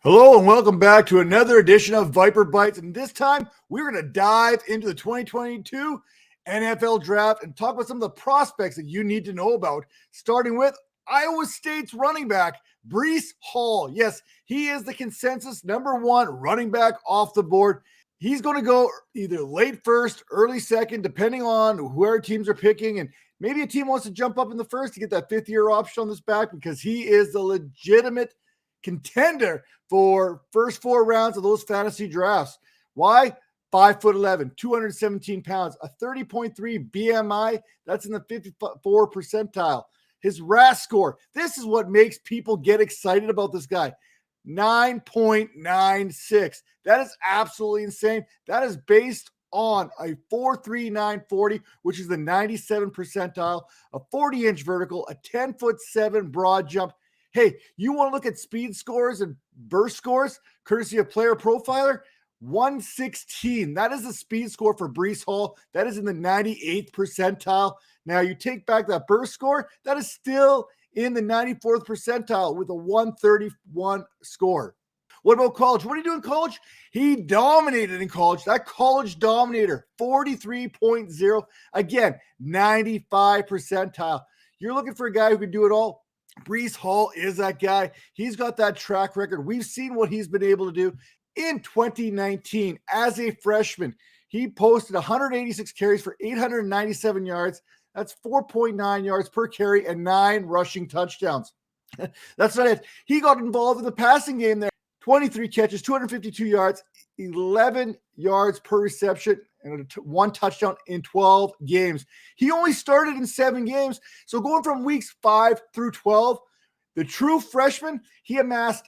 Hello and welcome back to another edition of Viper Bites. And this time we're going to dive into the 2022 NFL Draft and talk about some of the prospects that you need to know about, starting with Iowa State's running back, Breece Hall. Yes, he is the consensus number one running back off the board. He's going to go either late first, early second, depending on where teams are picking. And maybe a team wants to jump up in the first to get that fifth-year option on this back because he is the legitimate contender for first four rounds of those fantasy drafts. Why? 5'11", 217 pounds, a 30.3 BMI. That's in the 54 percentile. His RAS score, this is what makes people get excited about this guy. 9.96. That is absolutely insane. That is based on a 4.3940, which is the 97 percentile, a 40-inch vertical, a 10'7" broad jump. Hey, you want to look at speed scores and burst scores, courtesy of Player Profiler? 116. That is the speed score for Breece Hall. That is in the 98th percentile. Now, you take back that burst score, that is still in the 94th percentile with a 131 score. What about college? What did he do in college? He dominated in college. That college dominator, 43.0. Again, 95 percentile. You're looking for a guy who can do it all. Breece Hall is that guy. He's got that track record. We've seen what he's been able to do. In 2019, as a freshman, he posted 186 carries for 897 yards. That's 4.9 yards per carry and 9 rushing touchdowns. That's not it. He got involved in the passing game there. 23 catches, 252 yards, 11 yards per reception, and 1 touchdown in 12 games. He only started in 7 games. So going from weeks 5 through 12, the true freshman, he amassed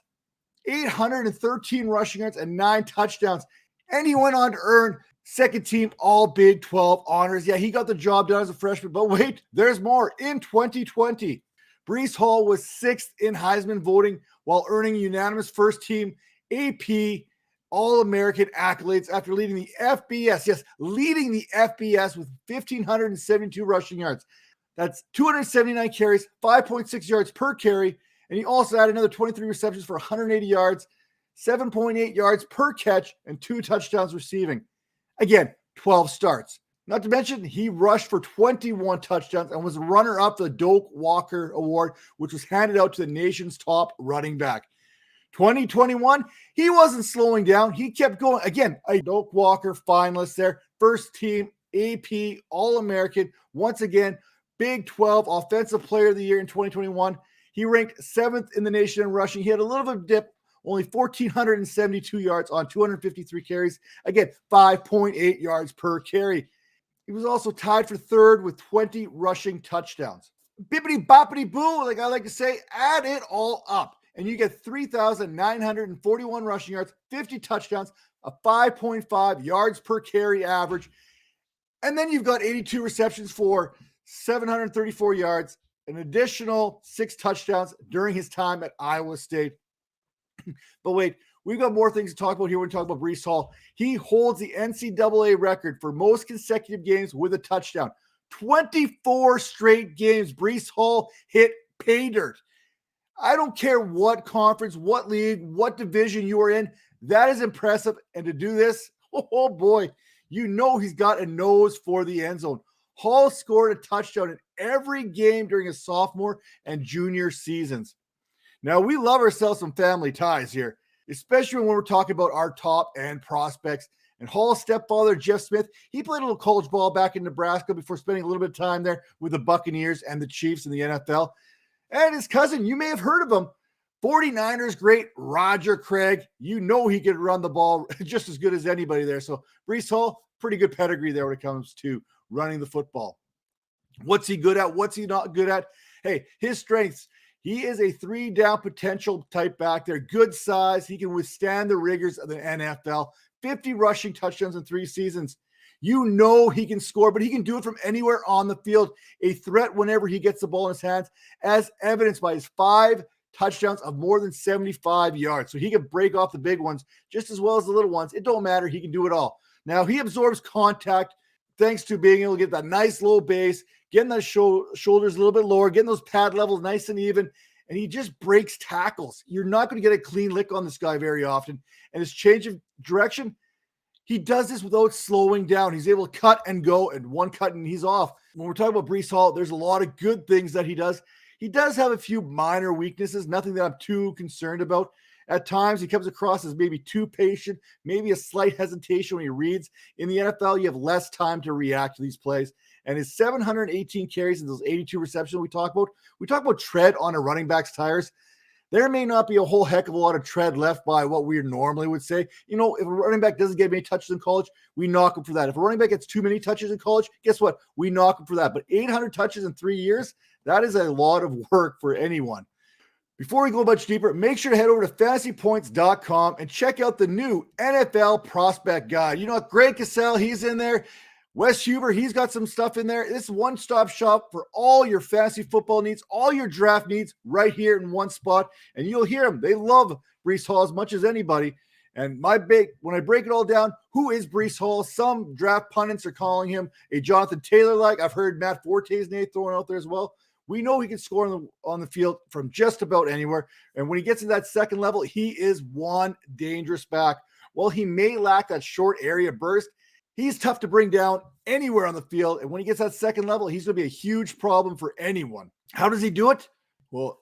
813 rushing yards and 9 touchdowns. And he went on to earn second team All Big 12 honors. Yeah, he got the job done as a freshman. But wait, there's more. In 2020, Breece Hall was 6th in Heisman voting while earning unanimous first team AP All-American accolades after leading the FBS. Yes, leading the FBS with 1,572 rushing yards. That's 279 carries, 5.6 yards per carry. And he also had another 23 receptions for 180 yards, 7.8 yards per catch, and 2 touchdowns receiving. Again, 12 starts. Not to mention, he rushed for 21 touchdowns and was runner-up the Doak Walker Award, which was handed out to the nation's top running back. 2021, he wasn't slowing down. He kept going. Again, a Doak Walker finalist there. First team AP All-American. Once again, Big 12 Offensive Player of the Year in 2021. He ranked 7th in the nation in rushing. He had a little bit of a dip, only 1,472 yards on 253 carries. Again, 5.8 yards per carry. He was also tied for 3rd with 20 rushing touchdowns. Bippity boppity boo, like I like to say, add it all up. And you get 3,941 rushing yards, 50 touchdowns, a 5.5 yards per carry average. And then you've got 82 receptions for 734 yards, an additional 6 touchdowns during his time at Iowa State. But wait, we've got more things to talk about here when we talk about Breece Hall. He holds the NCAA record for most consecutive games with a touchdown. 24 straight games Breece Hall hit pay dirt. I don't care what conference, what league, what division you are in. That is impressive. And to do this, oh boy, you know he's got a nose for the end zone. Hall scored a touchdown in every game during his sophomore and junior seasons. Now, we love ourselves some family ties here, especially when we're talking about our top end prospects. And Hall's stepfather, Jeff Smith, he played a little college ball back in Nebraska before spending a little bit of time there with the Buccaneers and the Chiefs in the NFL. And his cousin, you may have heard of him, 49ers great Roger Craig. You know he could run the ball just as good as anybody there. So Breece Hall, pretty good pedigree there when it comes to running the football. What's he good at? What's he not good at? Hey, his strengths. He is a 3-down potential type back there. Good size. He can withstand the rigors of the NFL. 50 rushing touchdowns in 3 seasons. You know he can score, but he can do it from anywhere on the field. A threat whenever he gets the ball in his hands, as evidenced by his 5 touchdowns of more than 75 yards. So he can break off the big ones just as well as the little ones. It don't matter. He can do it all. Now, he absorbs contact thanks to being able to get that nice low base, getting those shoulders a little bit lower, getting those pad levels nice and even, and he just breaks tackles. You're not going to get a clean lick on this guy very often. And his change of direction, he does this without slowing down. He's able to cut and go, and one cut and he's off. When we're talking about Breece Hall, there's a lot of good things that he does. He does have a few minor weaknesses, nothing that I'm too concerned about. At times, he comes across as maybe too patient, maybe a slight hesitation when he reads. In the NFL, you have less time to react to these plays. And his 718 carries and those 82 receptions we talk about tread on a running back's tires. There may not be a whole heck of a lot of tread left by what we normally would say. You know, if a running back doesn't get many touches in college, we knock him for that. If a running back gets too many touches in college, guess what? We knock him for that. But 800 touches in 3 years, that is a lot of work for anyone. Before we go much deeper, make sure to head over to fantasypoints.com and check out the new NFL prospect guide. You know, Greg Cassell, he's in there. Wes Huber, he's got some stuff in there. This one-stop shop for all your fantasy football needs, all your draft needs right here in one spot. And you'll hear them. They love Breece Hall as much as anybody. And when I break it all down, who is Breece Hall? Some draft pundits are calling him a Jonathan Taylor-like. I've heard Matt Forte's name thrown out there as well. We know he can score on the field from just about anywhere. And when he gets to that second level, he is one dangerous back. While he may lack that short area burst, he's tough to bring down anywhere on the field. And when he gets that second level, he's going to be a huge problem for anyone. How does he do it? Well,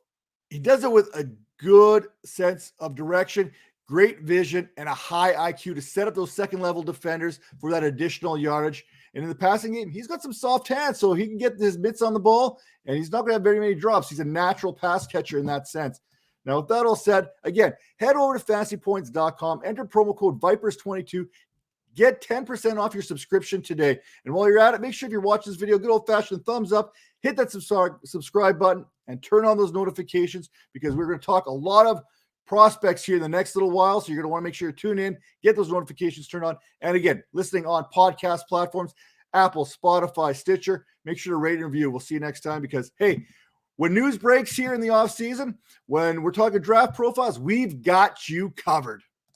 he does it with a good sense of direction, great vision, and a high IQ to set up those second level defenders for that additional yardage. And in the passing game, he's got some soft hands, so he can get his mitts on the ball, and he's not going to have very many drops. He's a natural pass catcher in that sense. Now, with that all said, again, head over to fantasypoints.com, enter promo code VIPERS22, get 10% off your subscription today. And while you're at it, make sure if you're watching this video, good old-fashioned thumbs up, hit that subscribe button, and turn on those notifications, because we're going to talk a lot of prospects here in the next little while. So you're going to want to make sure you tune in, get those notifications turned on. And again, listening on podcast platforms, Apple, Spotify, Stitcher, make sure to rate and review. We'll see you next time, because, hey, when news breaks here in the off season, when we're talking draft profiles, we've got you covered.